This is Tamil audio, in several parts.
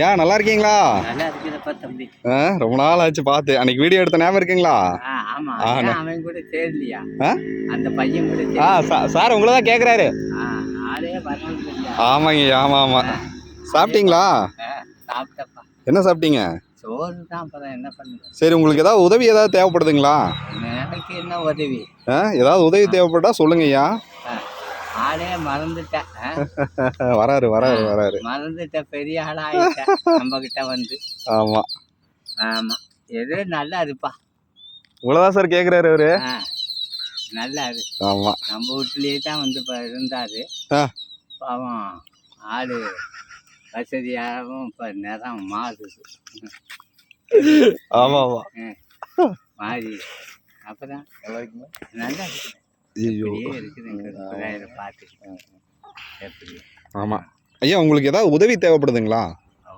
ஏன் நல்லா இருக்கீங்களா? நல்லா இருக்கிறப்ப தம்பி. ரொம்ப நாள் ஆச்சு பார்த்து. அன்னைக்கு வீடியோ எடுத்த ஞாபகம் இருக்குங்களா? ஆமா. அவன் கூட சேரலையா? அந்த பையன் கூட சார் உங்களை தான் கேட்குறாரு. ஆளே வரணும். ஆமாங்க, ஆமா. சாப்பிட்டீங்களா? சாப்பிட்டப்பா. என்ன சாப்பிட்டீங்க? சோறு தான். அப்புறம் என்ன பண்ணுங்க? சரி, உங்களுக்கு ஏதாவது உதவி ஏதாவது தேவைப்படுதுங்களா? எனக்கு என்ன உதவி? ஏதாவது உதவி தேவைப்பட்டா சொல்லுங்க ஐயா. ஆளே மறந்துட்டேன். வராரு. மறந்துட்டேன். பெரிய ஆளா ஆயிட்டேன் நம்ம கிட்ட வந்து. ஆமா. எது நல்லா இருப்பா. இவ்வளவுதான் சார் கேக்குறாரு அவரு. நல்லா இரு. ஆமா. நம்ம வீட்லயே தான் வந்து இருந்தாரு. பாவம் ஆளு வசதியாகவும் இப்ப நிறம் மாறுது. ஆமா. மாறி அப்பதான் நல்லா இருக்குது. ஆமா ஐயா, உங்களுக்கு ஏதாவது உதவி தேவைப்படுதுங்களா?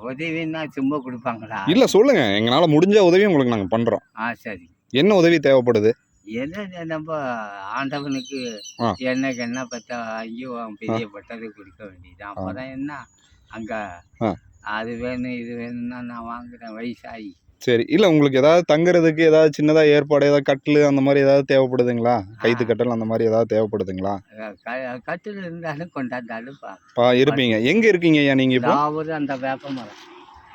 உதவின்னா சும்மா கொடுப்பாங்களா? இல்ல சொல்லுங்க, எங்களால முடிஞ்ச உதவி உங்களுக்கு நாங்க பண்றோம். சரி. என்ன உதவி தேவைப்படுது? என்ன நம்ம ஆண்டவனுக்கு என்ன பத்தா ஐயோ பெரியப்பட்டது கொடுக்க வேண்டியது. அப்பதான் என்ன அங்க அது வேணும் இது வேணும்னா நான் வாங்குறேன் வயசாகி. சரி, இல்ல உங்களுக்கு ஏதாவது தங்குறதுக்கு ஏதாவது சின்னதா ஏற்பாடு, ஏதாவது கட்டில் அந்த மாதிரி ஏதாவது தேவைப்படுதுங்களா? கைத்து கட்டல் அந்த மாதிரி ஏதாவது தேவைப்படுதுங்களா? கட்டில் இருந்தாலும் கொண்டாந்தாலும் இருப்பீங்க. எங்க இருக்கீங்க ஐயா நீங்க இப்போ? அந்த வேப்ப மரம்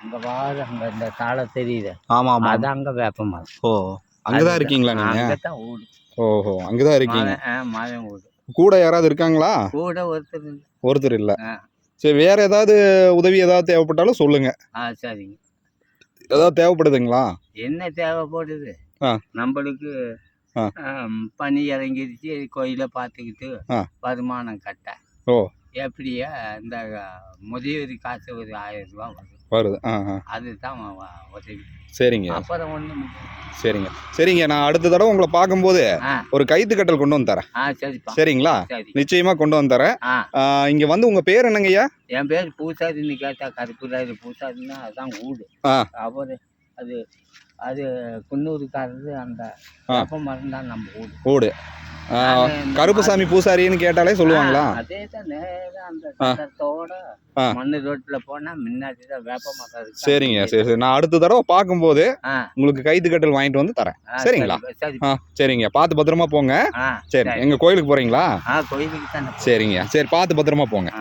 அங்க வாரு, அங்க இந்த தாளை தெரியுது. ஆமா. அது அங்க வேப்ப மரம். ஓ, அங்கதான் இருக்கீங்களா நீங்க? அங்கதான் ஊடு. ஓஹோ, அங்கதான் இருக்கீங்க. மரம் ஊடு. கூட யாராவது இருக்காங்களா? கூட ஒருத்தர் இல்ல. சரி, வேற ஏதாவது உதவி ஏதாவது தேவைப்பட்டாலும் சொல்லுங்க. சரிங்க. ஏதாவது தேவைப்படுதுங்களா? என்ன தேவைப்படுது? நம்மளுக்கு பனி இறங்கிருச்சு, கோயிலை பார்த்துக்கிட்டு வருமானம் கட்ட. எப்படியா இந்த முதியோரி காசு ஒரு 1000 ரூபா வருது. அதுதான் உதவி. சரிங்க. அப்புறம் ஒன்றும் சரிங்க, நான் அடுத்த தடவை உங்களை பார்க்கும்போது ஒரு கைத்து கட்டல் கொண்டு வந்து தரேன். சரிங்களா? நிச்சயமா கொண்டு வந்து தரேன். இங்க வந்து உங்க பேர் என்னங்கய்யா? என் பேர் பூசாரின்னு கேட்டா கருப்புராயர் பூசாரின்னா அதுதான் ஊடு. அவரு அது அது குன்னூருக்காரரு. அந்த வேப்ப மரம் தான் நம்ம ஊடு. கருப்புசாமி பூசாரின்னு கேட்டாலே சொல்லுவாங்களா? அதேதான். நேரம் அந்த கட்டத்தோட மண்ணு ரோட்ல போனா முன்னாடி தான் வேப்ப மரம் இருக்கு. சரிங்க. சரி, நான் அடுத்த தடவை பார்க்கும்போது உங்களுக்கு கைத்து கட்டல் வாங்கிட்டு வந்து தரேன். சரிங்களா? சரிங்க, பார்த்து பத்திரமா போங்க. சரி, எங்க கோயிலுக்கு போறீங்களா? கோயிலுக்கு தானே. சரிங்க, சரி, பார்த்து பத்திரமா போங்க.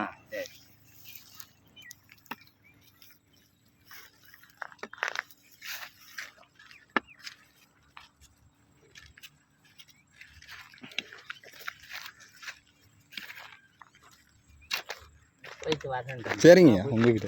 போயிட்டு வரேன். சரிங்க, உங்ககிட்ட